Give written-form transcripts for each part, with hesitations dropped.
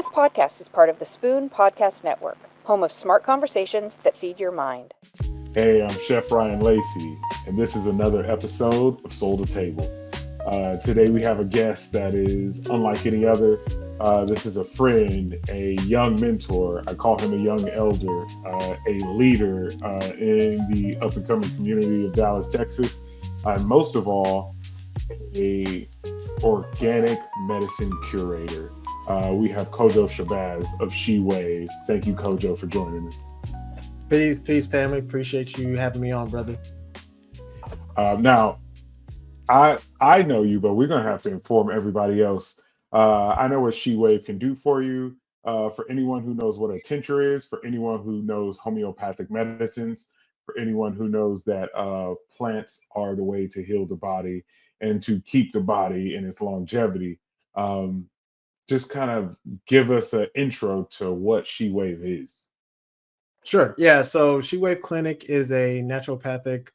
This podcast is part of the Spoon Podcast Network, home of smart conversations that feed your mind. Hey, I'm Chef Ryan Lacey, and this is another episode of Soul to Table. Today we have a guest that is unlike any other. This is a friend, a young mentor. I call him a young elder, a leader in the up and coming community of Dallas, Texas, and most of all, a organic medicine curator. We have Kojo Shabazz of She Wave. Thank you, Kojo, for joining us. Peace, family. Appreciate you having me on, brother. Now, I know you, but we're gonna have to inform everybody else. I know what She Wave can do for you. For anyone who knows what a tincture is, for anyone who knows homeopathic medicines, for anyone who knows that plants are the way to heal the body and to keep the body in its longevity. Just kind of give us an intro to what She Wave is. Sure. Yeah. So She Wave Clinic is a naturopathic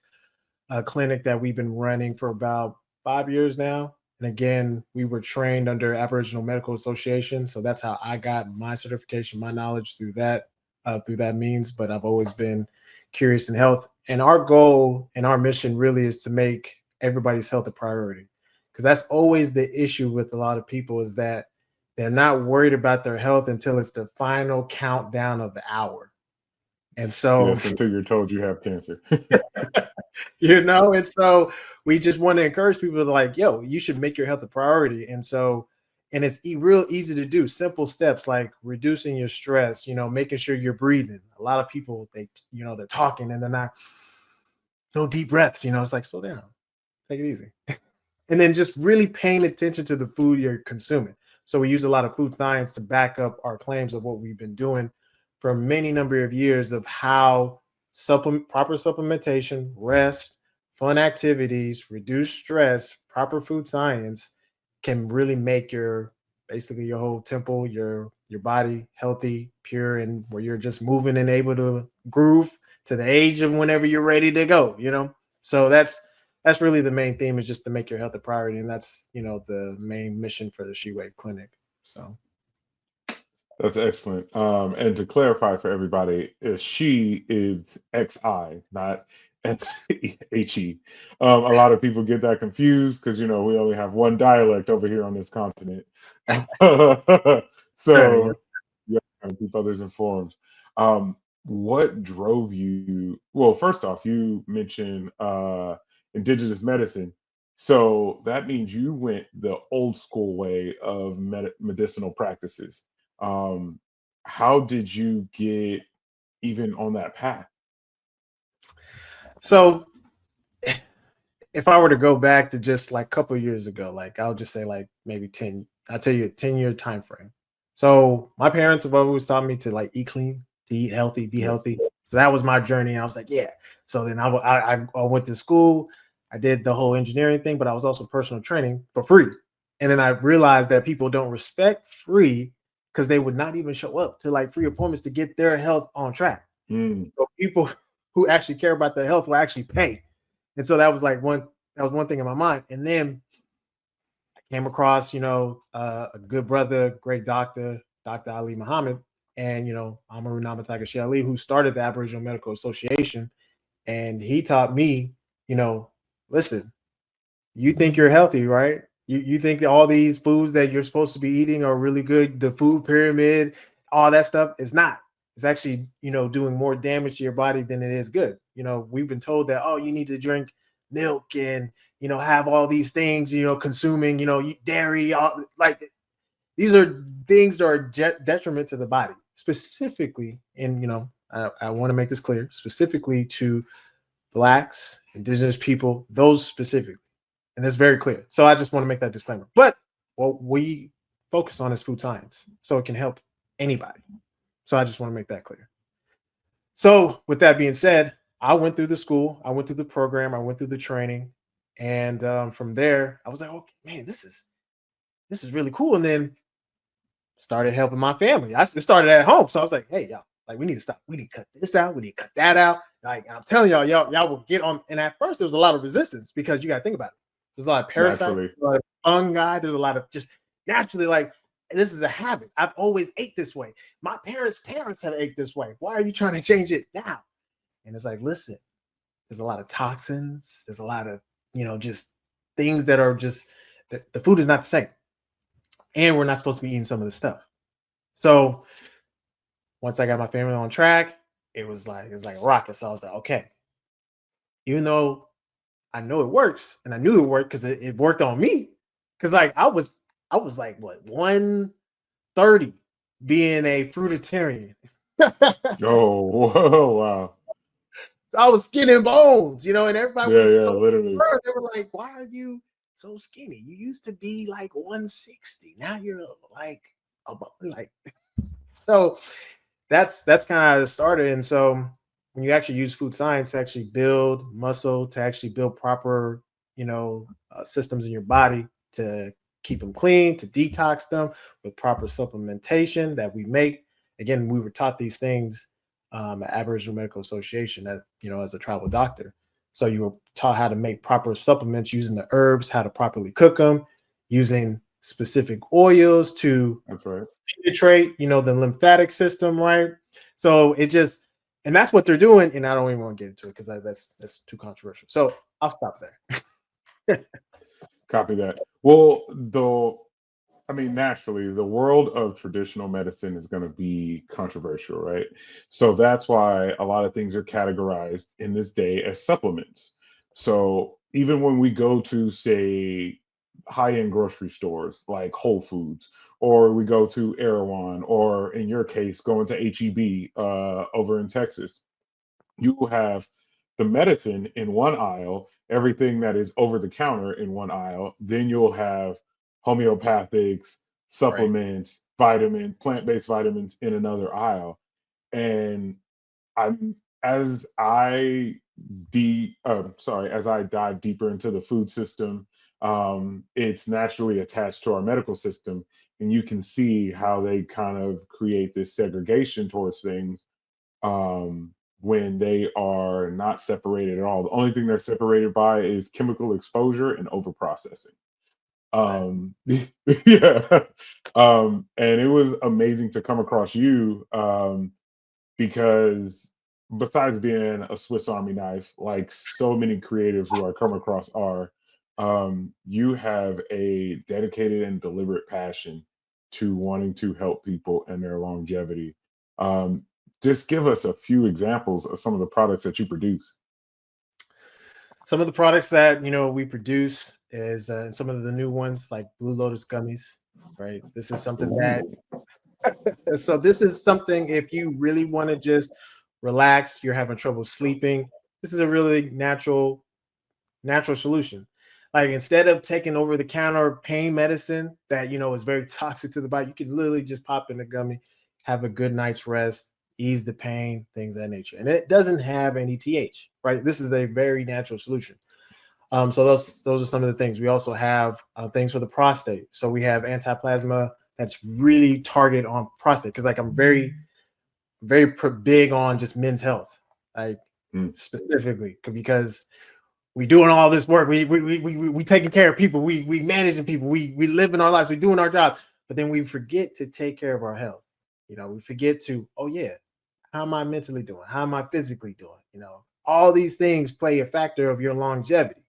clinic that we've been running for about 5 years now. And again, we were trained under Aboriginal Medical Association, so that's how I got my certification, my knowledge through that means. But I've always been curious in health, and our goal and our mission really is to make everybody's health a priority, because that's always the issue with a lot of people, is that they're not worried about their health until it's the final countdown of the hour. And so, Yes, until you're told you have cancer. and so we just want to encourage people to, like, yo, you should make your health a priority. And so, and it's real easy to do. Simple steps like reducing your stress, making sure you're breathing. A lot of people, they're talking and they're not, no deep breaths, it's like, slow down, take it easy. And then just really paying attention to the food you're consuming. So we use a lot of food science to back up our claims of what we've been doing for many number of years, of how proper supplementation, rest, fun activities, reduce stress, proper food science can really make your whole temple, your body healthy, pure, and where you're just moving and able to groove to the age of whenever you're ready to go, So that's really the main theme, is just to make your health a priority. And that's, the main mission for the She Wave Clinic. So That's excellent. And to clarify for everybody, she is XI, not XHE. A lot of people get that confused because, we only have one dialect over here on this continent. sure, So, yeah, keep others informed. What drove you? Well, first off, you mentioned indigenous medicine. So that means you went the old school way of medicinal practices. um, how did you get even on that path? So if I were to go back to just like a couple of years ago, like I'll just say like maybe 10, I'll tell you a 10-year time frame. So my parents have always taught me to like eat clean, to eat healthy, be Yes. healthy. So that was my journey. I was like, yeah. So then I went to school. I did the whole engineering thing, but I was also personal training for free. And then I realized that people don't respect free because they would not even show up to like free appointments to get their health on track. Mm, So people who actually care about their health will actually pay. And so that was one thing in my mind. And then I came across, a good brother, great doctor, Dr. Ali Muhammad, and Amaru Namataka Ali, who started the Aboriginal Medical Association. And he taught me, listen, you think you're healthy, right? You think that all these foods that you're supposed to be eating are really good. The food pyramid, all that stuff is not. It's actually, doing more damage to your body than it is good. We've been told that, oh, you need to drink milk and, have all these things, consuming, dairy, like these are things that are detriment to the body, specifically. And, I want to make this clear, specifically to Blacks, Indigenous people, those specifically. And that's very clear. So I just want to make that disclaimer. But what we focus on is food science, so it can help anybody. So I just want to make that clear. So with that being said, I went through the school, I went through the program, I went through the training. And from there, I was like, okay, man, this is really cool. And then started helping my family. It started at home. So I was like, hey, y'all, like, we need to stop. We need to cut this out. We need to cut that out. Like, and I'm telling y'all will get on. And at first, there was a lot of resistance, because you got to think about it. There's a lot of parasites, naturally. there's a lot of fungi. There's a lot of just naturally, like, this is a habit. I've always ate this way. My parents' parents have ate this way. Why are you trying to change it now? And it's like, listen, there's a lot of toxins. There's a lot of, just things that are just, the food is not the same. And we're not supposed to be eating some of this stuff. So once I got my family on track, it was like a rocket. So I was like, okay, even though I know it works, and I knew it worked because it worked on me. Because like I was like what 130 being a fruitarian. Oh, whoa, wow. So I was skin and bones, and everybody Yeah, was yeah, so literally. hurt. They were like, why are you so skinny? You used to be like 160. Now you're like above, like so that's kind of how it started. And so when you actually use food science to actually build muscle, to actually build proper, systems in your body to keep them clean, to detox them with proper supplementation that we make. Again, we were taught these things at Aboriginal Medical Association, as a tribal doctor. So you were taught how to make proper supplements using the herbs, how to properly cook them, using specific oils to That's right. penetrate, the lymphatic system, right? So and that's what they're doing. And I don't even want to get into it because that's too controversial. So I'll stop there. Copy that. Well, naturally, the world of traditional medicine is going to be controversial, right? So that's why a lot of things are categorized in this day as supplements. So even when we go to, say, high-end grocery stores like Whole Foods, or we go to Erewhon, or in your case, going to HEB over in Texas, you will have the medicine in one aisle, everything that is over the counter in one aisle. Then you'll have homeopathics, Right. supplements, plant-based vitamins in another aisle. And I'm as I as I dive deeper into the food system, it's naturally attached to our medical system, and you can see how they kind of create this segregation towards things when they are not separated at all. The only thing they're separated by is chemical exposure and overprocessing. Exactly. Yeah. And it was amazing to come across you because besides being a Swiss Army knife, like so many creatives who I come across are, you have a dedicated and deliberate passion to wanting to help people and their longevity. Um, just give us a few examples of some of the products that you produce. Some of the products that we produce is some of the new ones like Blue Lotus gummies. Right. This is something that Ooh, so this is something if you really want to just relax, you're having trouble sleeping. This is a really natural solution. Like instead of taking over the counter pain medicine that is very toxic to the body, you can literally just pop in a gummy, have a good night's rest, ease the pain, things of that nature. And it doesn't have any TH, right? This is a very natural solution. So those are some of the things. We also have things for the prostate. So we have antiplasma that's really targeted on prostate because like I'm very big on just men's health, like mm, specifically because we doing all this work. We taking care of people. We managing people. We living our lives. We doing our jobs. But then we forget to take care of our health. We forget to, oh yeah, how am I mentally doing? How am I physically doing? All these things play a factor of your longevity.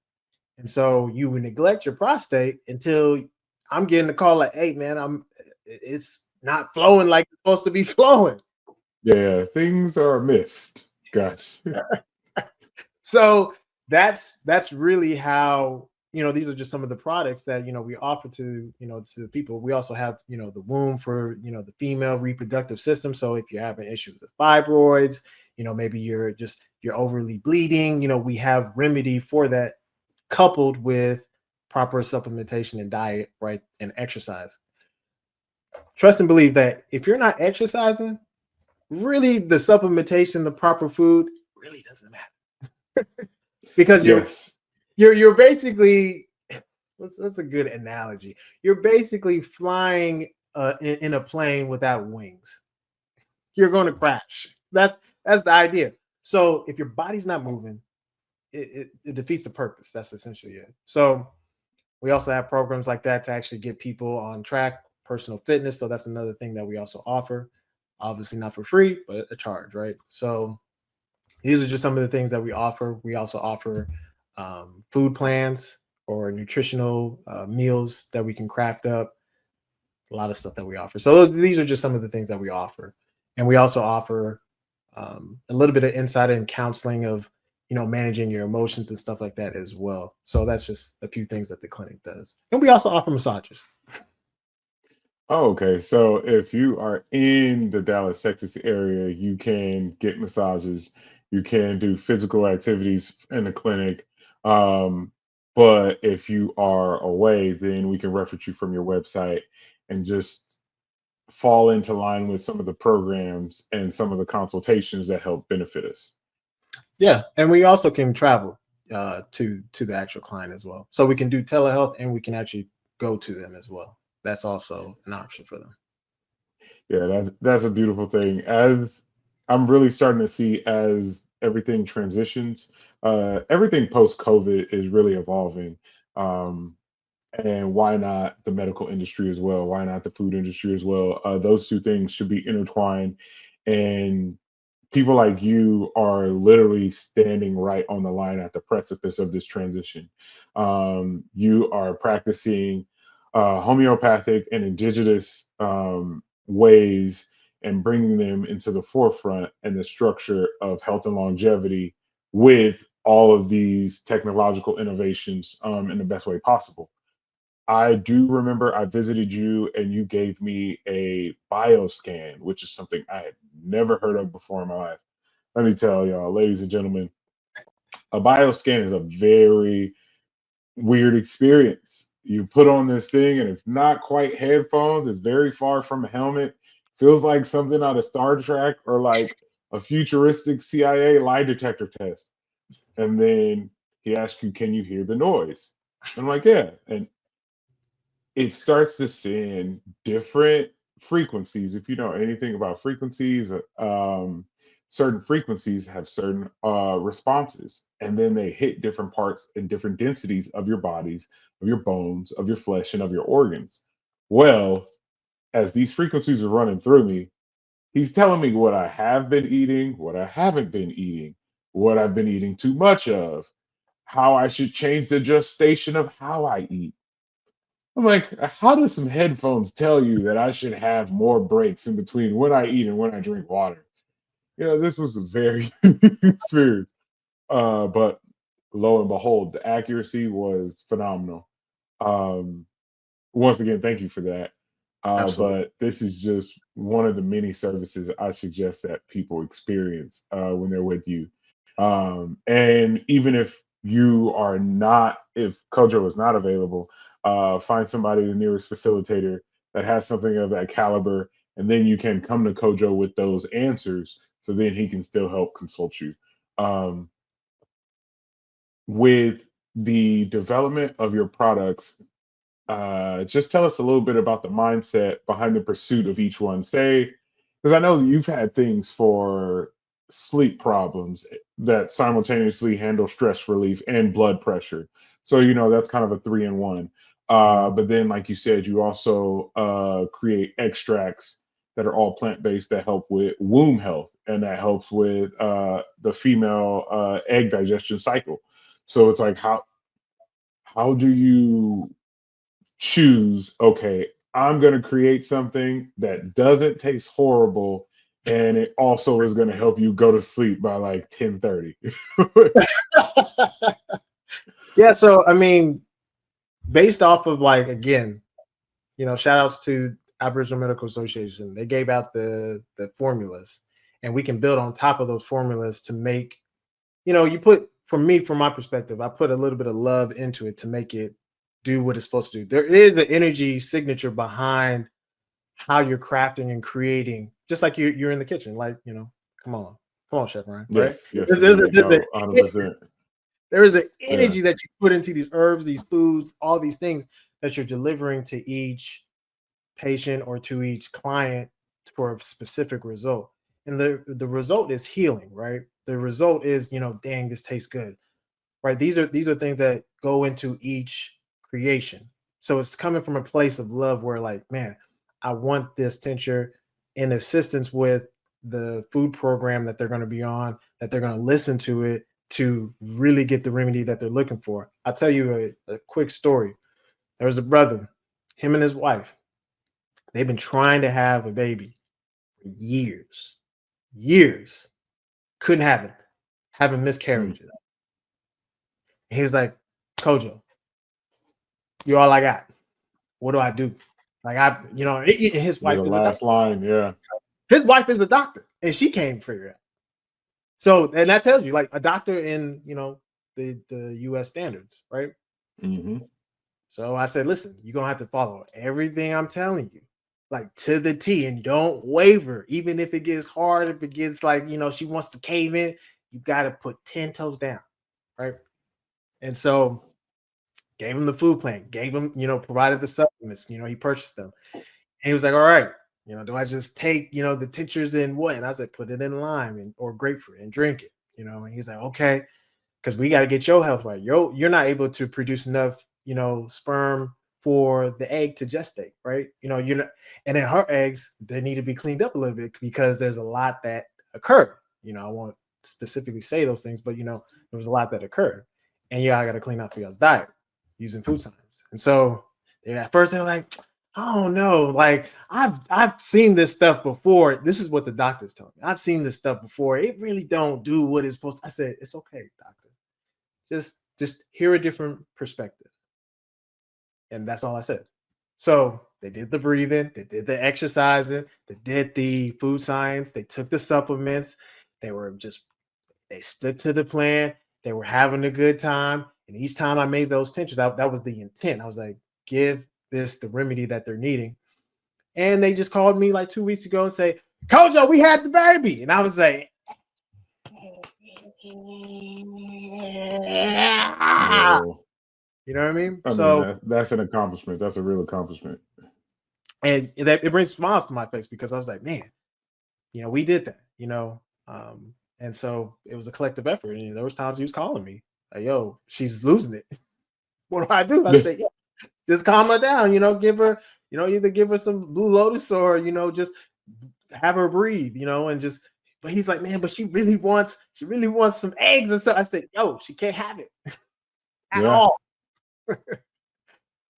And so you would neglect your prostate until I'm getting a call like, hey man, it's not flowing like it's supposed to be flowing. yeah, things are a myth. Gotcha. So that's really how these are just some of the products that we offer to people. We also have the womb for the female reproductive system. So if you're having issues with fibroids, maybe you're overly bleeding, we have remedy for that coupled with proper supplementation and diet, right, and exercise. Trust and believe that if you're not exercising, really the supplementation, the proper food really doesn't matter because Yes. you're basically that's a good analogy. You're basically flying in a plane without wings. You're going to crash. That's the idea. So if your body's not moving, it defeats the purpose. That's essentially it. So we also have programs like that to actually get people on track. personal fitness. So that's another thing that we also offer. Obviously not for free, but a charge, right? So these are just some of the things that we offer. We also offer food plans or nutritional meals that we can craft up. A lot of stuff that we offer. So these are just some of the things that we offer, and we also offer a little bit of insight and counseling of managing your emotions and stuff like that as well. So that's just a few things that the clinic does, and we also offer massages. Oh, okay. So if you are in the Dallas, Texas area, you can get massages, you can do physical activities in the clinic. Um, but if you are away, then we can reference you from your website and just fall into line with some of the programs and some of the consultations that help benefit us. Yeah, and we also can travel to the actual client as well. So we can do telehealth, and we can actually go to them as well. That's also an option for them. Yeah, that's a beautiful thing. As I'm really starting to see as everything transitions, everything post COVID is really evolving. Um, and why not the medical industry as well? Why not the food industry as well? Those two things should be intertwined, and people like you are literally standing right on the line at the precipice of this transition. You are practicing homeopathic and indigenous ways and bringing them into the forefront and the structure of health and longevity with all of these technological innovations in the best way possible. I do remember I visited you and you gave me a bioscan, which is something I had never heard of before in my life. Let me tell y'all, ladies and gentlemen, a bioscan is a very weird experience. You put on this thing and it's not quite headphones, it's very far from a helmet. Feels like something out of Star Trek or like a futuristic CIA lie detector test. And then he asks you, can you hear the noise? And I'm like, yeah. And it starts to send different frequencies. If you know anything about frequencies, certain frequencies have certain responses, and then they hit different parts and different densities of your bodies, of your bones, of your flesh, and of your organs. Well, as these frequencies are running through me, he's telling me what I have been eating, what I haven't been eating, what I've been eating too much of, how I should change the gestation of how I eat. I'm like, how does some headphones tell you that I should have more breaks in between when I eat and when I drink water? This was a very experience. But lo and behold, the accuracy was phenomenal. Um, Once again, thank you for that. Absolutely. But this is just one of the many services I suggest that people experience when they're with you. And even if you are not, if Kojo is not available, find somebody, the nearest facilitator that has something of that caliber, and then you can come to Kojo with those answers so then he can still help consult you. Um, with the development of your products, just tell us a little bit about the mindset behind the pursuit of each one. Say, because I know you've had things for sleep problems that simultaneously handle stress relief and blood pressure. So, that's kind of a three in one. Mhm. But then, like you said, you also create extracts that are all plant based that help with womb health and that helps with the female egg digestion cycle. So it's like, how do you choose, okay, I'm going to create something that doesn't taste horrible and it also is going to help you go to sleep by like 10:30. Yeah, so I mean, based off of like again, shout outs to Aboriginal Medical Association. They gave out the formulas, and we can build on top of those formulas to make, you put from me, from my perspective, I put a little bit of love into it to make it do what it's supposed to do. There is the energy signature behind how you're crafting and creating, just like you're in the kitchen. Like, come on, Chef Ryan, right? Yes, yes, There's, there's, a, indeed. there's, No, a, 100%. there is an Yeah. energy that you put into these herbs, these foods, all these things that you're delivering to each patient or to each client for a specific result. And the result is healing, right? The result is, dang, this tastes good, right? These are things that go into each creation. So it's coming from a place of love where, like, man, I want this tincture in assistance with the food program that they're going to be on, that they're going to listen to it to really get the remedy that they're looking for. I'll tell you a quick story. There was a brother, him and his wife. They've been trying to have a baby for years. Couldn't have it, having miscarriages. And he was like, Kojo, you're all I got. What do I do? Like his wife The is a last doctor. line, yeah. His wife is a doctor, and she can't figure it out. So, and that tells you, like, a doctor in the U.S. standards, right? Mm-hmm. So I said, listen, you're gonna have to follow everything I'm telling you, like to the T, and don't waver, even if it gets hard, if it gets like she wants to cave in, you got to put 10 toes down, right? And so gave him the food plan, gave him, provided the supplements, he purchased them. And he was like, all right, do I just take, the tinctures in what? And I said, put it in lime or grapefruit and drink it, and he's like, okay, because we got to get your health right. You're not able to produce enough, sperm for the egg to gestate, right? You're not, and then her eggs, they need to be cleaned up a little bit because there's a lot that occurred. I won't specifically say those things, but there was a lot that occurred. And I got to clean up your diet using food science. And so at first they were like, oh no, like I've seen this stuff before. This is what the doctors tell me. I've seen this stuff before. It really don't do what it's supposed to. I said, it's okay, doctor. Just hear a different perspective. And that's all I said. So they did the breathing, they did the exercising, they did the food science, they took the supplements, they stuck to the plan, they were having a good time. And each time I made those tinctures, that was the intent. I was like, give this the remedy that they're needing. And they just called me like 2 weeks ago and say, Kojo, we had the baby. And I was like, yeah. You know what I mean? That's an accomplishment. That's a real accomplishment. And it brings smiles to my face because I was like, man, we did that, and so it was a collective effort. And there was times he was calling me like, yo, she's losing it. What do? I said, yeah, just calm her down, give her, either give her some Blue Lotus or, just have her breathe, and just, but he's like, man, but she really wants some eggs. And so I said, yo, she can't have it at all.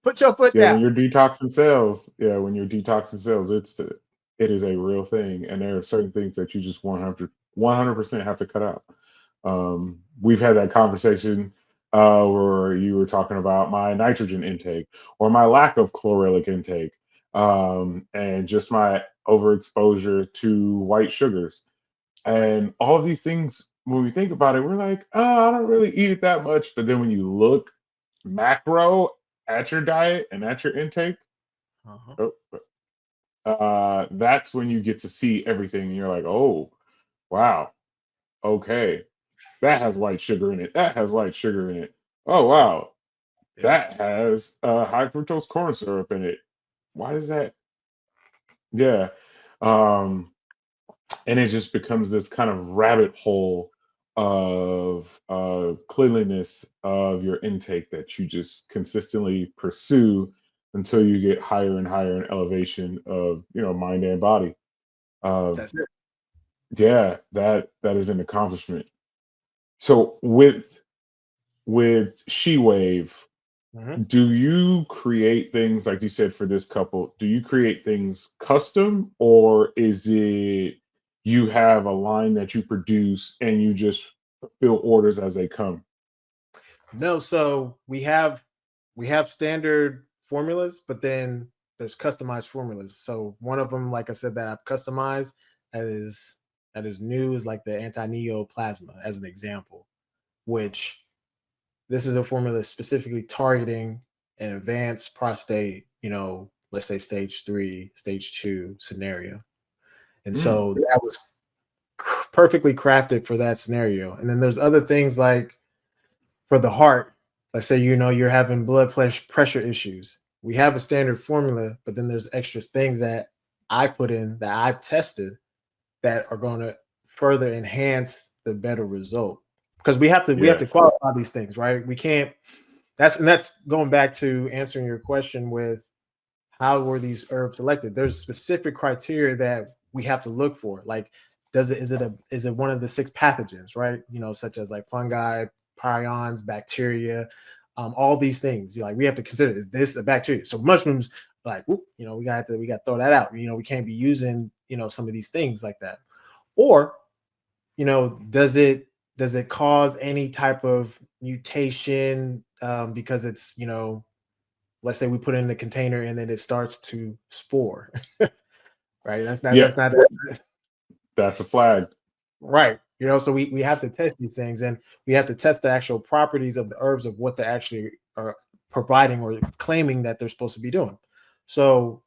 Put your foot down. When you're detoxing cells, it is a real thing. And there are certain things that you just 100% have to cut out. We've had that conversation where you were talking about my nitrogen intake or my lack of chlorelic intake, and just my overexposure to white sugars. And all of these things, when we think about it, we're like, oh, I don't really eat it that much. But then when you look macro at your diet and at your intake, that's when you get to see everything. And you're like, oh, wow. Okay. That has white sugar in it. That has white sugar in it. Oh, wow. That has high fructose corn syrup in it. Why is that? Yeah. And it just becomes this kind of rabbit hole of cleanliness of your intake that you just consistently pursue until you get higher and higher in elevation of mind and body. That's it. Yeah, that is an accomplishment. So with SheWave, do you create things like you said for this couple? Do you create things custom, or is it you have a line that you produce and you just fill orders as they come? No, so we have standard formulas, but then there's customized formulas. So one of them, like I said, that I've customized that is new is like the anti-neoplasma as an example, which this is a formula specifically targeting an advanced prostate, let's say stage 3, stage 2 scenario. And so that was perfectly crafted for that scenario. And then there's other things like for the heart, let's say, you're having blood pressure issues. We have a standard formula, but then there's extra things that I put in that I've tested that are going to further enhance the better result. Because we have to qualify these things, right? We can't, that's going back to answering your question with how were these herbs selected? There's specific criteria that we have to look for. Like, is it one of the 6 pathogens, right? Such as like fungi, prions, bacteria, all these things. Like, we have to consider, is this a bacteria? So mushrooms, like, we got to throw that out. We can't be using some of these things like that. Or does it cause any type of mutation because it's let's say we put it in the container and then it starts to spore, right? That's not, Yeah, that's a flag. right. So we have to test these things, and we have to test the actual properties of the herbs, of what they actually are providing or claiming that they're supposed to be doing. So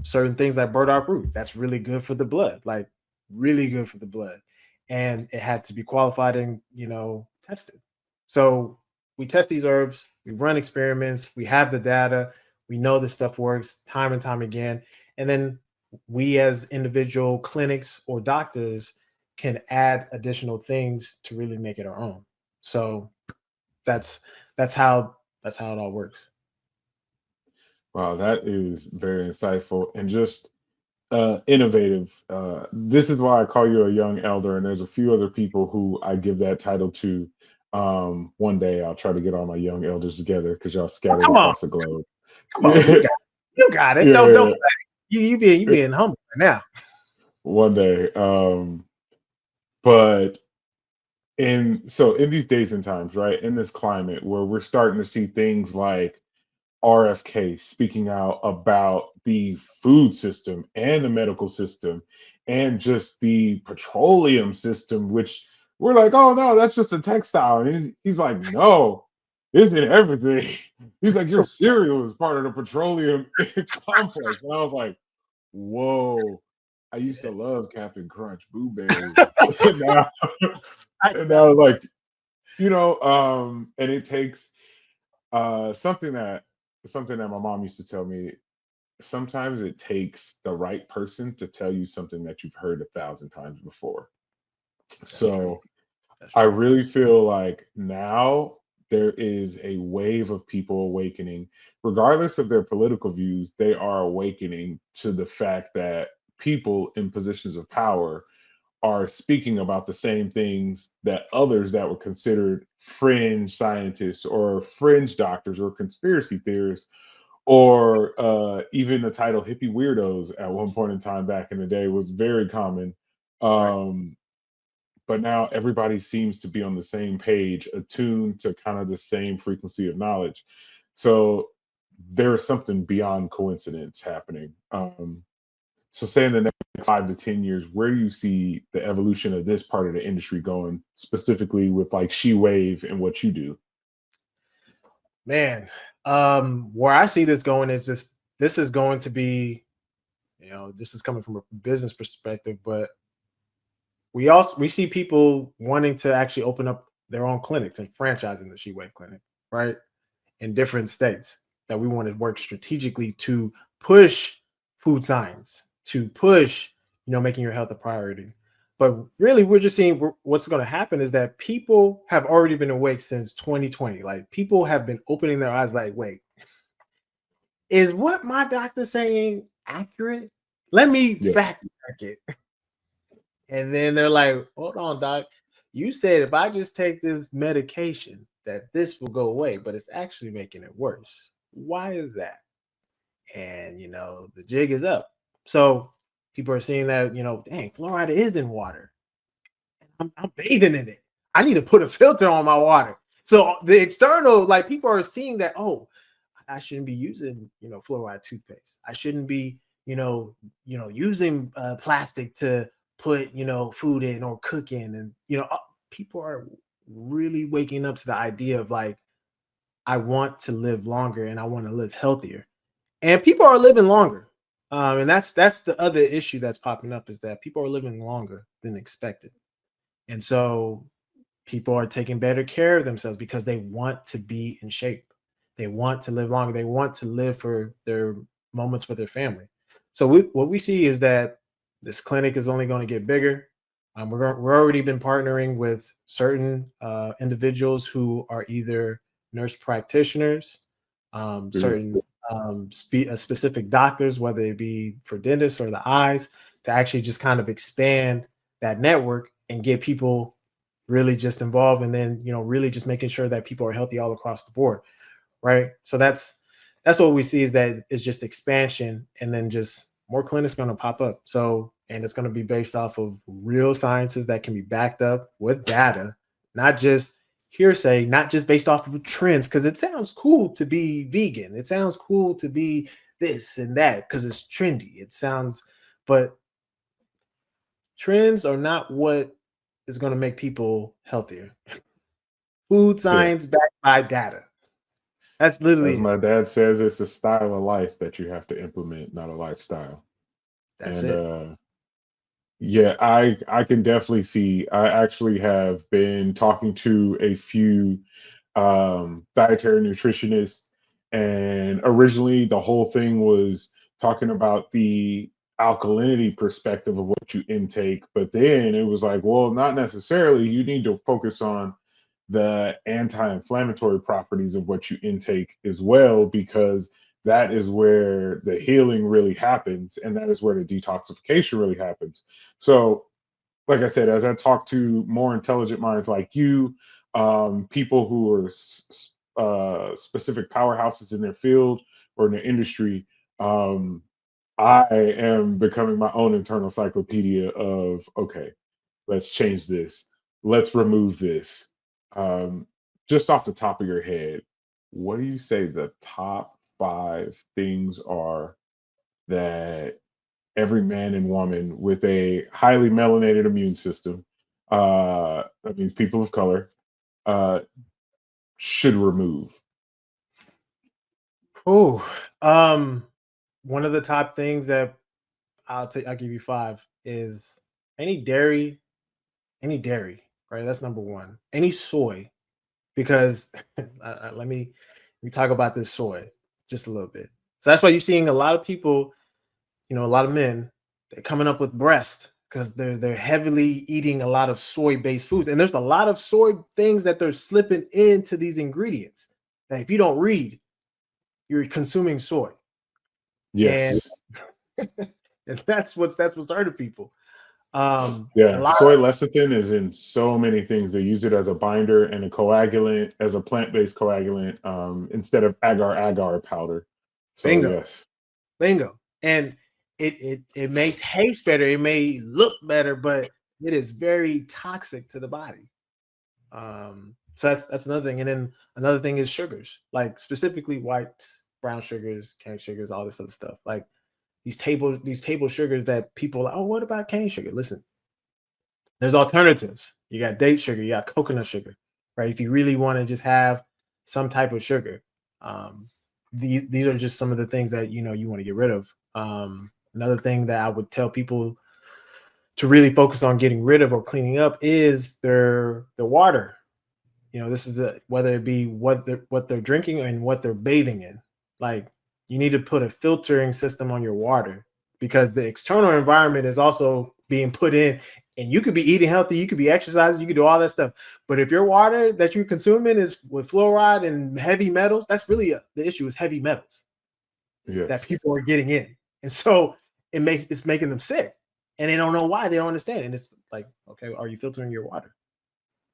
certain things like burdock root, that's really good for the blood, like really good for the blood. And it had to be qualified and, tested. So we test these herbs, we run experiments, we have the data, we know this stuff works time and time again. And then we as individual clinics or doctors can add additional things to really make it our own. So that's how it all works. Wow, that is very insightful and just innovative. This is why I call you a young elder, and there's a few other people who I give that title to. One day I'll try to get all my young elders together because y'all scattered Come on, across the globe. come on, you got it. Yeah, Don't you being humble right now. one day. But in these days and times, right, in this climate where we're starting to see things like RFK speaking out about the food system and the medical system and just the petroleum system, which we're like, oh no, that's just a textile. And he's like, no, it's in everything. He's like, your cereal is part of the petroleum complex. And I was like, whoa. I used to love Captain Crunch blueberries. now, and now like, and it takes something that my mom used to tell me. Sometimes it takes the right person to tell you something that you've heard 1,000 times before. That's So true. That's I true. really feel like now there is a wave of people awakening, regardless of their political views. They are awakening to the fact that people in positions of power are speaking about the same things that others that were considered fringe scientists or fringe doctors or conspiracy theorists or even the title hippie weirdos at one point in time back in the day was very common. Right. Um, but now everybody seems to be on the same page, attuned to kind of the same frequency of knowledge. So there is something beyond coincidence happening. So say in the next 5 to 10 years, where do you see the evolution of this part of the industry going, specifically with like She Wave and what you do? Man, where I see this going is this is going to be, this is coming from a business perspective, but we see people wanting to actually open up their own clinics and franchising the She Wave Clinic, right? In different states, that we want to work strategically to push food science, to push, making your health a priority. But really, we're just seeing what's going to happen is that people have already been awake since 2020. Like, people have been opening their eyes like, wait, is what my doctor's saying accurate? Let me Yeah. fact check it. And then they're like, hold on, doc. You said if I just take this medication that this will go away, but it's actually making it worse. Why is that? And the jig is up. So people are seeing that, dang, fluoride is in water. I'm bathing in it. I need to put a filter on my water. So the external, like, people are seeing that, oh, I shouldn't be using, fluoride toothpaste. I shouldn't be, using plastic to put, food in or cook in. And, people are really waking up to the idea of like, I want to live longer and I want to live healthier. And people are living longer. And that's the other issue that's popping up, is that people are living longer than expected. And so people are taking better care of themselves because they want to be in shape. They want to live longer. They want to live for their moments with their family. So what we see is that this clinic is only going to get bigger. We're already been partnering with certain individuals who are either nurse practitioners, certain specific doctors, whether it be for dentists or the eyes, to actually just kind of expand that network and get people really just involved, and then really just making sure that people are healthy all across the board, right? So that's what we see, is that it's just expansion, and then just more clinics going to pop up. So, and it's going to be based off of real sciences that can be backed up with data, not just hearsay, not just based off of trends, because it sounds cool to be vegan. It sounds cool to be this and that because it's trendy. It sounds, but trends are not what is going to make people healthier. Food Yeah. science backed by data. That's literally As it. my dad says, it's a style of life that you have to implement, not a lifestyle. That's And it. yeah, I can definitely see. I actually have been talking to a few dietary nutritionists, and originally the whole thing was talking about the alkalinity perspective of what you intake, but then it was like, well, not necessarily. You need to focus on the anti-inflammatory properties of what you intake as well, because that is where the healing really happens, and that is where the detoxification really happens. So like I said, as I talk to more intelligent minds like you, people who are specific powerhouses in their field or in their industry, um, I am becoming my own internal encyclopedia of, okay, let's change this, let's remove this. Um, just off the top of your head, what do you say the top 5 things are that every man and woman with a highly melanated immune system, that means people of color, uh, should remove? Oh, one of the top things that I'll give you five is any dairy, right? That's number one. Any soy, because let me talk about this soy just a little bit. So that's why you're seeing a lot of people, a lot of men, they're coming up with breast because they're heavily eating a lot of soy-based foods, and there's a lot of soy things that they're slipping into these ingredients that if you don't read, you're consuming soy, and Yes. and that's what started people. A Yeah. lot. Soy lecithin is in so many things. They use it as a binder and a coagulant, as a plant-based coagulant, instead of agar-agar powder. So Bingo, yes. bingo, and it may taste better, it may look better, but it is very toxic to the body. So that's another thing. And then another thing is sugars, like specifically white, brown sugars, cane sugars, all this other stuff. Like these table sugars that people are like, oh, what about cane sugar? Listen, there's alternatives. You got date sugar, you got coconut sugar, right? If you really want to just have some type of sugar, um, these are just some of the things that you want to get rid of. Another thing that I would tell people to really focus on getting rid of or cleaning up is their water. This is whether it be what they're drinking and what they're bathing in. Like, you need to put a filtering system on your water, because the external environment is also being put in, and you could be eating healthy, you could be exercising, you could do all that stuff, but if your water that you're consuming is with fluoride and heavy metals, that's really the issue, is heavy metals that Yes. people are getting in, and so it's making them sick, and they don't know why, they don't understand, and it's like, okay, are you filtering your water?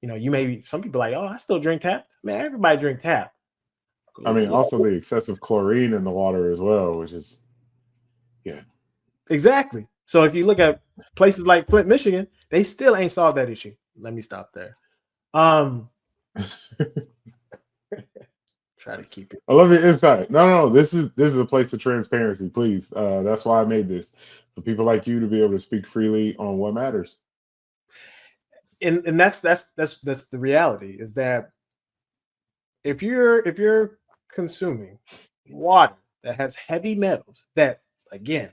You maybe some people are like, oh, I still drink tap. Man, everybody drink tap. I mean, Look, also the excessive chlorine in the water as well, which is, yeah. exactly. So if you look at places like Flint, Michigan, they still ain't solved that issue. Let me stop there. Um, Try to keep it. I love your insight. No, no, this is a place of transparency. Please, that's why I made this, for people like you to be able to speak freely on what matters. And that's the reality, is that if you're consuming water that has heavy metals that, again,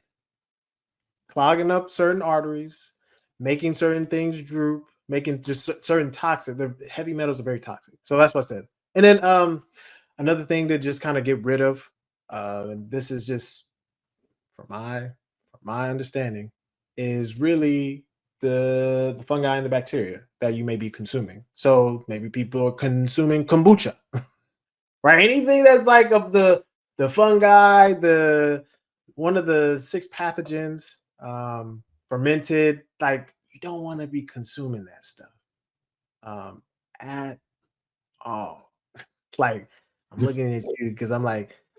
clogging up certain arteries, making certain things droop, making just certain toxic. The heavy metals are very toxic. So that's what I said. And then another thing to just kind of get rid of, and this is just from my understanding, is really the fungi and the bacteria that you may be consuming. So maybe people are consuming kombucha, right? Anything that's like of the the fungi, the one of the 6 pathogens, fermented. Like, you don't want to be consuming that stuff at all. Like, I'm looking at you because I'm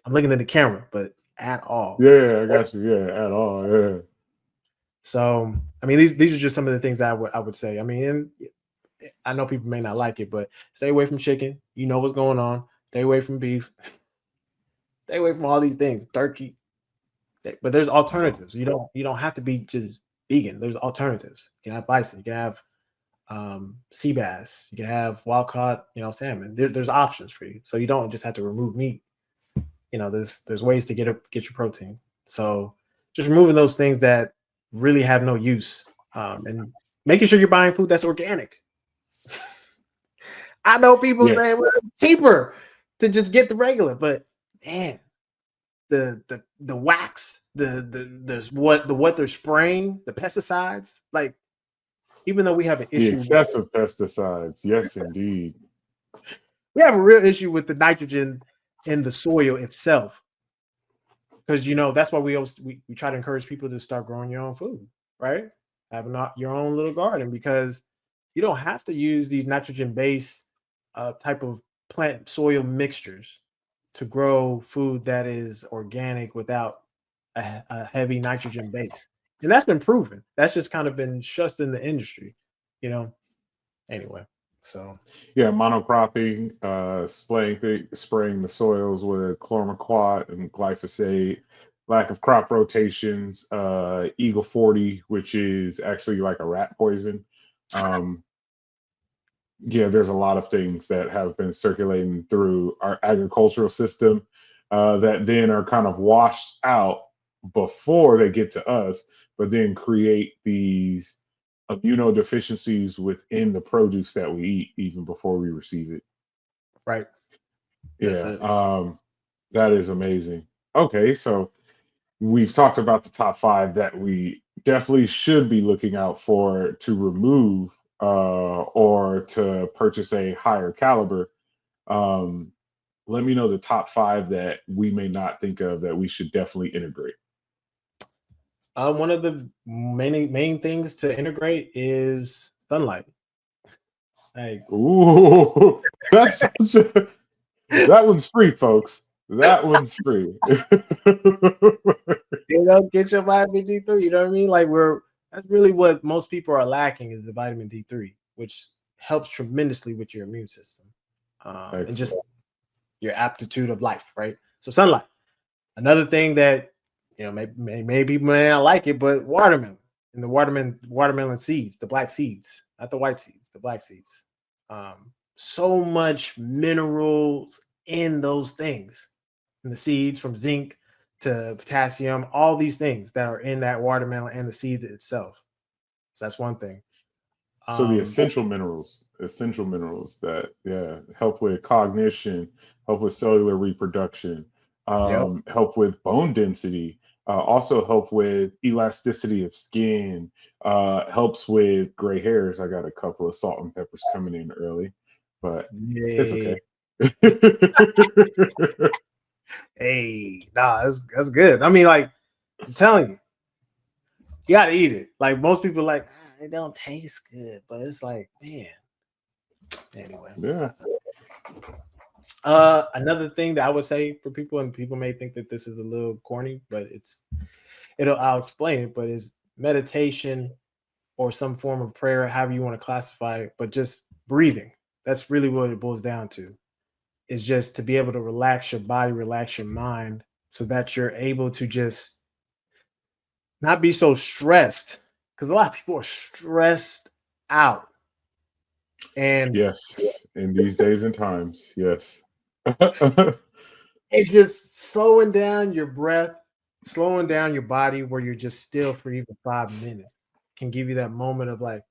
looking at the camera, but at all. Yeah, I got you. Yeah, at all. Yeah. So, I mean, these are just some of the things that I would say. I mean, and I know people may not like it, but stay away from chicken. You know what's going on. Stay away from beef. Stay away from all these things. Turkey. But there's alternatives. You don't have to be just vegan. There's alternatives. You can have bison. You can have sea bass. You can have wild caught, salmon. There's options for you. So you don't just have to remove meat. There's ways to get your protein. So just removing those things that really have no use, and making sure you're buying food that's organic. I know people say, well, it's cheaper to just get the regular, but man, the wax, the what they're spraying, the pesticides, like, even though we have an issue, excessive pesticides, yes, indeed. We have a real issue with the nitrogen in the soil itself, because that's why we try to encourage people to start growing your own food, right? Having your own little garden, because you don't have to use these nitrogen-based type of plant soil mixtures to grow food that is organic without a heavy nitrogen base. And that's been proven. That's just kind of been shussed in the industry, Anyway, so yeah, monocropping, spraying the soils with chlormequat and glyphosate, lack of crop rotations, Eagle 40, which is actually like a rat poison. Yeah, there's a lot of things that have been circulating through our agricultural system that then are kind of washed out before they get to us, but then create these immunodeficiencies within the produce that we eat even before we receive it. Right. Yeah, that is amazing. Okay, so we've talked about the top 5 that we definitely should be looking out for to remove or to purchase a higher caliber. Um, Let me know the top 5 that we may not think of that we should definitely integrate. One of the main things to integrate is sunlight. Like, ooh, that one's free, folks. That one's free. Get your vitamin D3. You know what I mean? Like, that's really what most people are lacking, is the vitamin D3, which helps tremendously with your immune system, and just your aptitude of life, right? So sunlight. Another thing that maybe people may not like it, but watermelon and the watermelon seeds, the black seeds, not the white seeds, the black seeds. So much minerals in those things, in the seeds, from zinc to potassium, all these things that are in that watermelon and the seed itself. So that's one thing. So the essential minerals that help with cognition, help with cellular reproduction, help with bone density, also help with elasticity of skin, helps with gray hairs. I got a couple of salt and peppers coming in early, but it's okay. Hey, that's good. I mean, like, I'm telling you, you gotta eat it. Like, most people like, it don't taste good, but it's like, man. Anyway. Yeah. Another thing that I would say for people, and people may think that this is a little corny, but I'll explain it, but is meditation or some form of prayer, however you want to classify it, but just breathing. That's really what it boils down to, is just to be able to relax your body, relax your mind, so that you're able to just not be so stressed, because a lot of people are stressed out. And yes, in these days and times, yes. It's just slowing down your breath, slowing down your body, where you're just still for even 5 minutes, can give you that moment of like,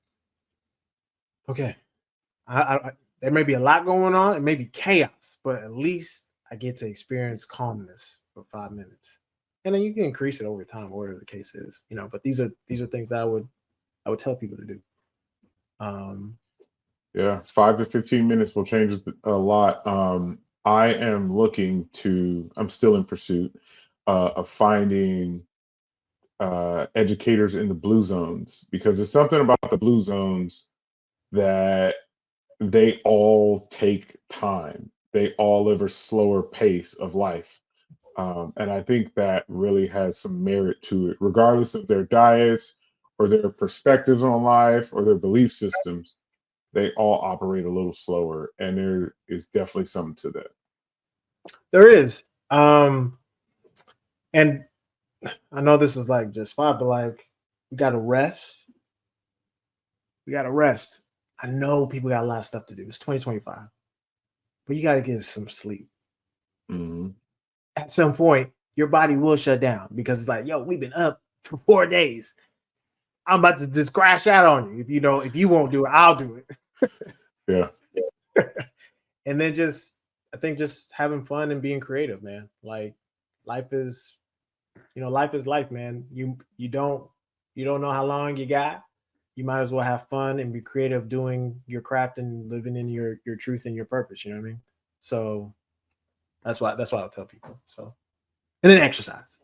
okay, there may be a lot going on, it may be chaos, but at least I get to experience calmness for 5 minutes. And then you can increase it over time, whatever the case is, but these are things I would tell people to do. Yeah, 5 to 15 minutes will change a lot. I'm still in pursuit of finding educators in the blue zones, because there's something about the blue zones that they all take time. They all live a slower pace of life. And I think that really has some merit to it, regardless of their diets or their perspectives on life or their belief systems. They all operate a little slower, and there is definitely something to that. There is. And I know this is like just fine, but like we gotta rest. We gotta rest. I know people got a lot of stuff to do. It's 2025, but you gotta get some sleep. Hmm. At some point, your body will shut down because it's like, yo, we've been up for 4 days. I'm about to just crash out on you. If you won't do it, I'll do it. Yeah. And then I think just having fun and being creative, man. Like life is, life is life, man. You don't know how long you got. You might as well have fun and be creative doing your craft and living in your truth and your purpose. You know what I mean? So that's why I'll tell people. So, and then exercise.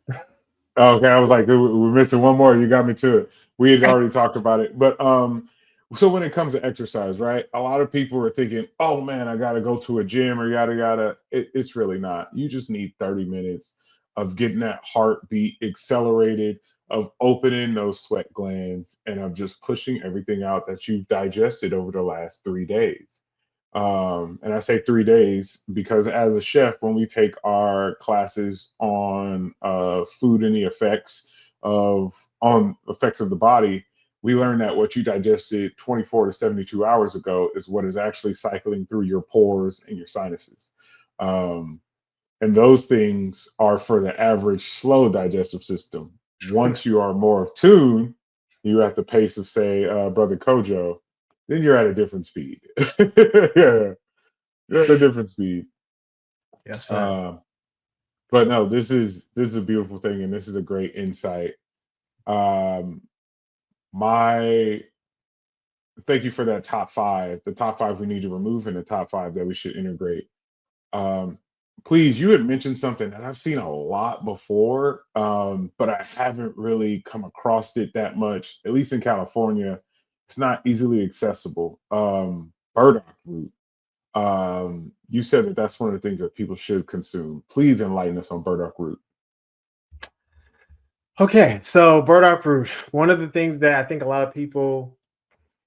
Okay, I was like, we're missing one more. You got me to it. We had already talked about it, but so when it comes to exercise, right? A lot of people are thinking, "Oh man, I got to go to a gym or yada yada." It's really not. You just need 30 minutes of getting that heartbeat accelerated, of opening those sweat glands, and of just pushing everything out that you've digested over the last 3 days. And I say 3 days because as a chef, when we take our classes on food and the effects of the body, we learn that what you digested 24 to 72 hours ago is what is actually cycling through your pores and your sinuses. Um, and those things are for the average slow digestive system. Once you are more of tune, you at the pace of, say, Brother Kojo, then you're at a different speed. Yeah, you're at a different speed. Yes, sir. Um, but no, this is a beautiful thing, and this is a great insight. Um, my Thank you for that top five. The top five we need to remove, and the top five that we should integrate. Um, Please, you had mentioned something that I've seen a lot before, but I haven't really come across it that much. At least in California, it's not easily accessible. Burdock root. You said that that's one of the things that people should consume. Please enlighten us on burdock root. Okay, so burdock root. One of the things that I think a lot of people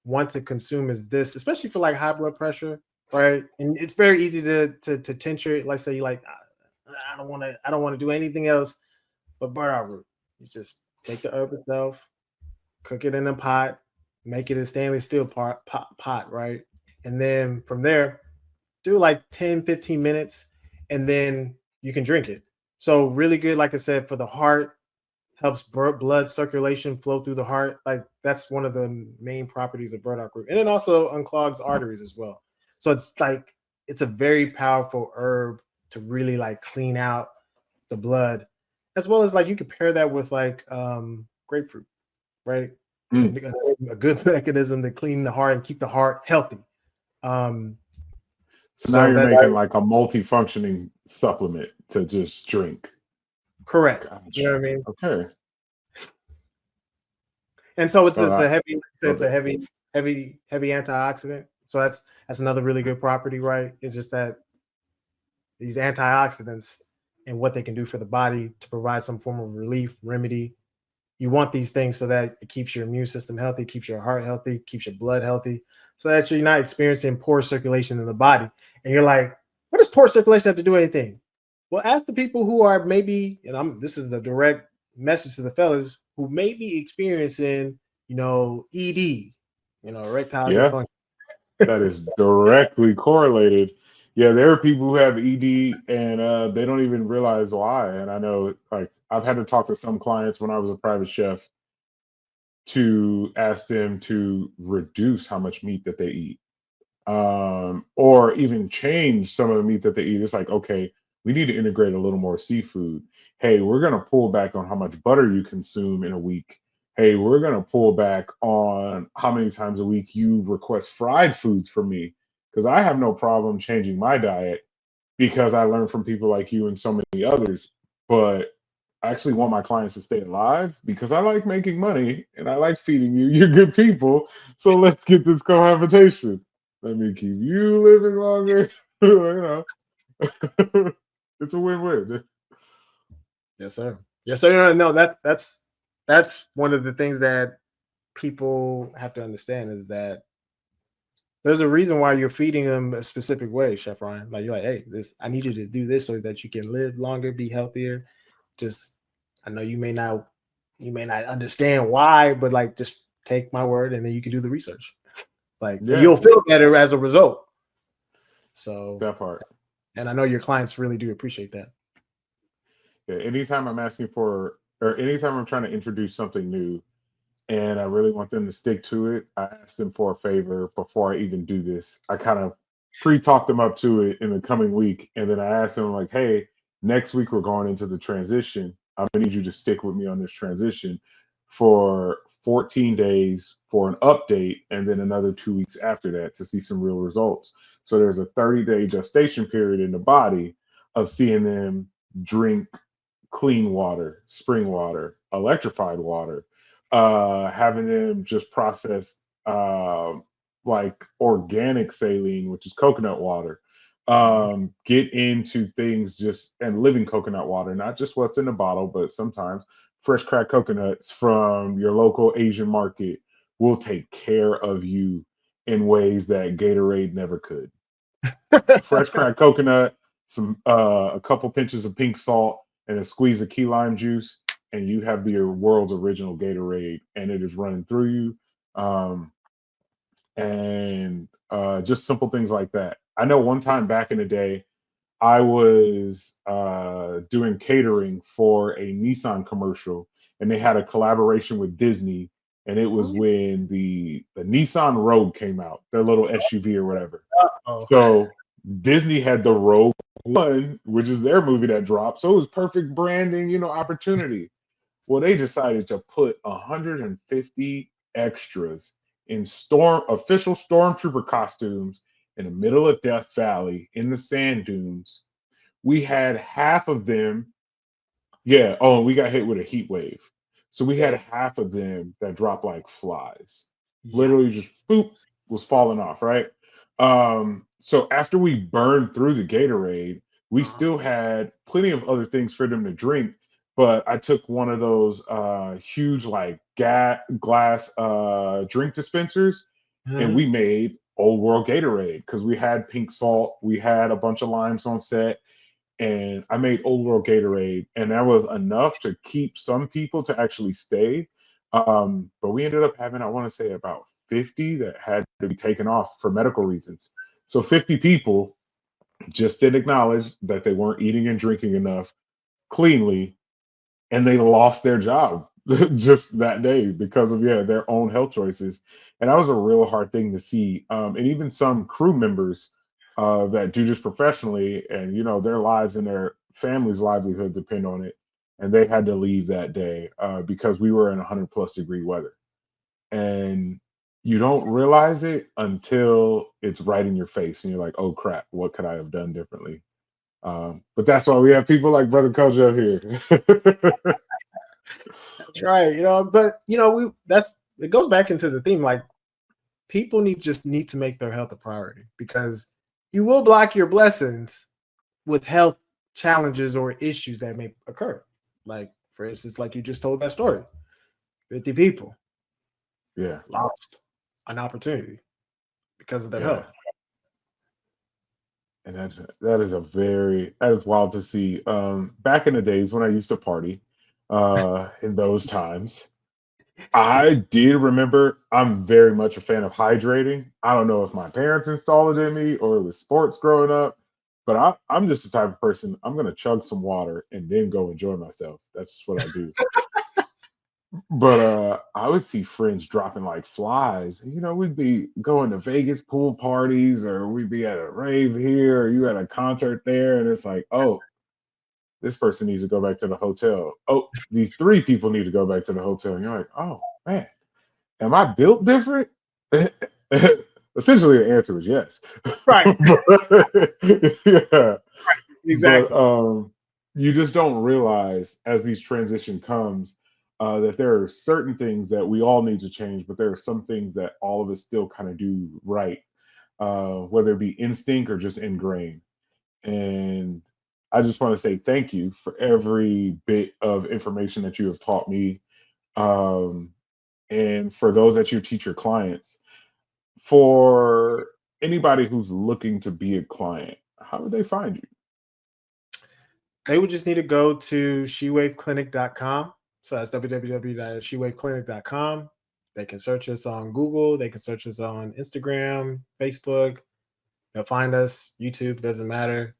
want to consume is this, especially for like high blood pressure, right? And it's very easy to tincture it. Like say you like, I don't want to do anything else but burdock root. You just take the herb itself, cook it in a pot, make it a stainless steel pot, right? And then from there, do like 10, 15 minutes, and then you can drink it. So really good, like I said, for the heart, helps blood circulation flow through the heart. Like that's one of the main properties of burdock root, and it also unclogs arteries as well. So it's a very powerful herb to really like clean out the blood, as well as like you could pair that with like grapefruit, right? Mm. A good mechanism to clean the heart and keep the heart healthy. Um, So now so you're that making like a multi-functioning supplement to just drink. correct. You know Gotcha. what I mean? Okay. And so it's All it's right. a heavy it's Love a it. heavy antioxidant. So that's another really good property, right? It's just that these antioxidants and what they can do for the body to provide some form of relief, remedy. You want these things so that it keeps your immune system healthy, keeps your heart healthy, keeps your blood healthy, so that you're not experiencing poor circulation in the body. And you're like, what does poor circulation have to do with anything? Well, ask the people who are maybe, and this is the direct message to the fellas who may be experiencing, ED, erectile Yeah, dysfunction. that is directly correlated. Yeah, there are people who have ED and they don't even realize why. And I know, like, I've had to talk to some clients when I was a private chef to ask them to reduce how much meat that they eat, or even change some of the meat that they eat. It's like, okay, we need to integrate a little more seafood. Hey, we're going to pull back on how much butter you consume in a week. Hey, we're going to pull back on how many times a week you request fried foods from me, because I have no problem changing my diet. because I learned from people like you and so many others. But I actually want my clients to stay alive because I like making money and I like feeding you. You're good people. So let's get this cohabitation. Let me keep you living longer. It's a win-win. Yes, sir. Yes, sir. No, that's one of the things that people have to understand is that there's a reason why you're feeding them a specific way, Chef Ryan. Like you're like, hey, I need you to do this so that you can live longer, be healthier. Just I know you may not understand why, but like just take my word and then you can do the research. Like and you'll feel better as a result. So that part. And I know your clients really do appreciate that. Yeah, anytime I'm asking for, or anytime I'm trying to introduce something new and I really want them to stick to it, I ask them for a favor before I even do this. I kind of pre-talk them up to it in the coming week. And then I ask them, like, hey, next week we're going into the transition. I'm going to need you to stick with me on this transition for 14 days for an update and then another 2 weeks after that to see some real results. So there's a 30-day gestation period in the body of seeing them drink clean water, spring water, electrified water, having them just process like organic saline, which is coconut water, get into things just and living coconut water, not just what's in the bottle, but sometimes fresh cracked coconuts from your local Asian market will take care of you in ways that Gatorade never could. Fresh cracked coconut, some a couple pinches of pink salt, and a squeeze of key lime juice, and you have the world's original Gatorade, and it is running through you. And just simple things like that. I know one time back in the day, I was doing catering for a Nissan commercial, and they had a collaboration with Disney, and it was when the Nissan Rogue came out, their little SUV or whatever. So Disney had the Rogue One, which is their movie that dropped. So it was perfect branding, opportunity. Well, they decided to put 150 extras in official stormtrooper costumes in the middle of Death Valley in the sand dunes. We had half of them. Yeah. Oh, and we got hit with a heat wave. So we had half of them that dropped like flies. Literally just boop was falling off, right? So after we burned through the Gatorade, we still had plenty of other things for them to drink. But I took one of those huge like glass drink dispensers, and we made Old World Gatorade because we had pink salt, we had a bunch of limes on set, and I made Old World Gatorade, and that was enough to keep some people to actually stay. But we ended up having, I want to say, about 50 that had to be taken off for medical reasons. So 50 people just didn't acknowledge that they weren't eating and drinking enough cleanly, and they lost their job just that day because of their own health choices. And that was a real hard thing to see. And even some crew members that do this professionally, and their lives and their family's livelihood depend on it, and they had to leave that day because we were in 100+ degree weather. And you don't realize it until it's right in your face, and you're like, "Oh crap! What could I have done differently?" But that's why we have people like Brother Kojo here. That's right. But it goes back into the theme. Like people just need to make their health a priority because you will block your blessings with health challenges or issues that may occur. Like, for instance, like you just told that story, 50 people lost an opportunity because of their health. And that is wild to see. Back in the days when I used to party, in those times, I did remember I'm very much a fan of hydrating. I don't know if my parents installed it in me or it was sports growing up, but I'm just the type of person, I'm gonna chug some water and then go enjoy myself. That's just what I do. But I would see friends dropping like flies. We'd be going to Vegas pool parties, or we'd be at a rave here, or you at a concert there, and it's like, oh, this person needs to go back to the hotel. Oh, these 3 people need to go back to the hotel. And you're like, oh man, am I built different? Essentially, the answer is yes. Right. Yeah. But Exactly. you just don't realize as these transition comes that there are certain things that we all need to change, but there are some things that all of us still kind of do right, whether it be instinct or just ingrained. And I just want to say thank you for every bit of information that you have taught me, um, and for those that you teach your clients. For anybody who's looking to be a client, how do they find you? They would just need to go to shewaveclinic.com. So that's www.shewaveclinic.com. They can search us on Google. They can search us on Instagram, Facebook. They'll find us. YouTube, doesn't matter.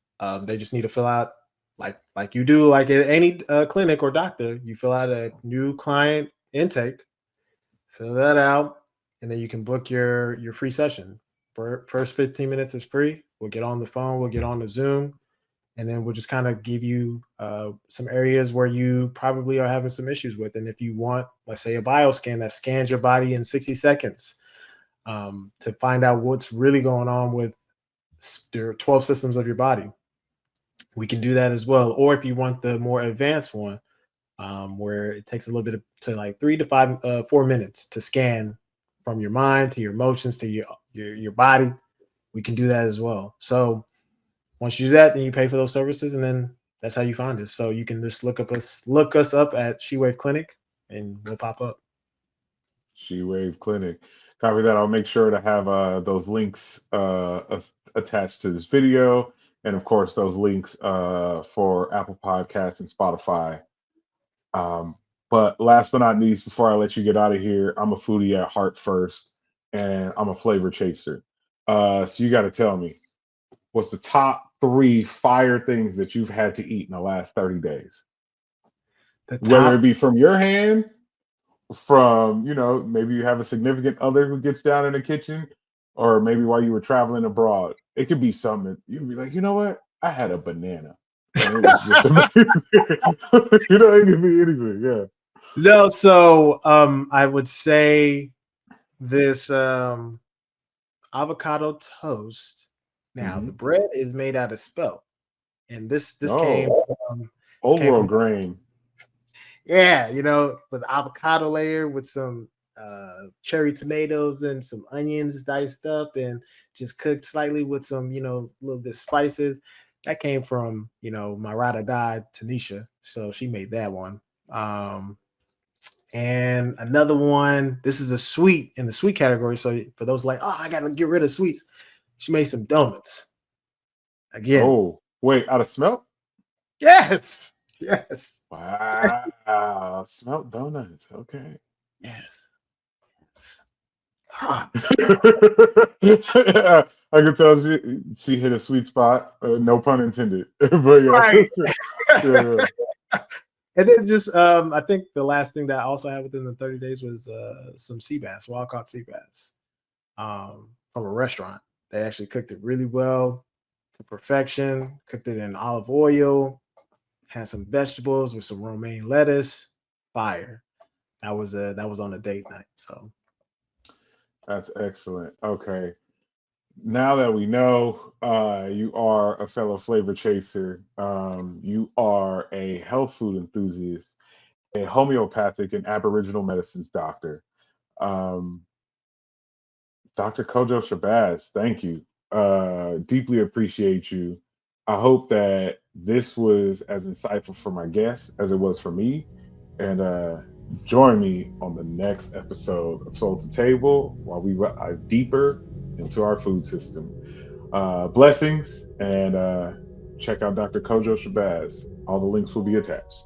They just need to fill out like you do, like at any clinic or doctor. You fill out a new client intake, fill that out, and then you can book your free session. For first 15 minutes is free. We'll get on the phone. We'll get on the Zoom, and then we'll just kind of give you some areas where you probably are having some issues with. And if you want, let's say, a bioscan that scans your body in 60 seconds to find out what's really going on with the 12 systems of your body, we can do that as well. Or if you want the more advanced one, where it takes a little bit to like 4 minutes to scan from your mind to your emotions to your body, we can do that as well. So once you do that, then you pay for those services, and then that's how you find us. So you can just look us up at Shewave Clinic, and we'll pop up. She Wave Clinic. Copy that. I'll make sure to have those links attached to this video, and of course those links for Apple Podcasts and Spotify. Um, but last but not least, before I let you get out of here, I'm a foodie at heart first, and I'm a flavor chaser. So you got to tell me, what's the top three fire things that you've had to eat in the last 30 days? The Whether it top, be from your hand, from, maybe you have a significant other who gets down in the kitchen, or maybe while you were traveling abroad. It could be something you'd be like, you know what? I had a banana and it was just amazing. It could be anything. Yeah. no. So I would say this avocado toast. Now Hmm. the bread is made out of spelt, and this came Oh, from this old came world from grain. yeah, with avocado layer with some cherry tomatoes and some onions diced up and just cooked slightly with some, little bit spices. That came from, my ride or die, Tanisha. So she made that one. Um, and another one, this is a sweet in the sweet category. So for those like, oh, I gotta get rid of sweets, she made some donuts. Again, Oh, wait, out of smelt? yes, yes, Wow. Smelt donuts. Okay. yes. Huh. Yeah, I can tell she hit a sweet spot. No pun intended. But yeah. Right. Yeah. And then just I think the last thing that I also had within the 30 days was some sea bass, wild caught sea bass, from a restaurant. They actually cooked it really well to perfection, cooked it in olive oil, had some vegetables with some romaine lettuce, fire. That was on a date night. So That's excellent. Okay. Now that we know you are a fellow flavor chaser, you are a health food enthusiast, a homeopathic and aboriginal medicines doctor. Um, Dr. Kojo Shabazz, thank you. Deeply appreciate you. I hope that this was as insightful for my guests as it was for me. And join me on the next episode of Soul to Table while we dive deeper into our food system. Blessings, and check out Dr. Kojo Shabazz. All the links will be attached.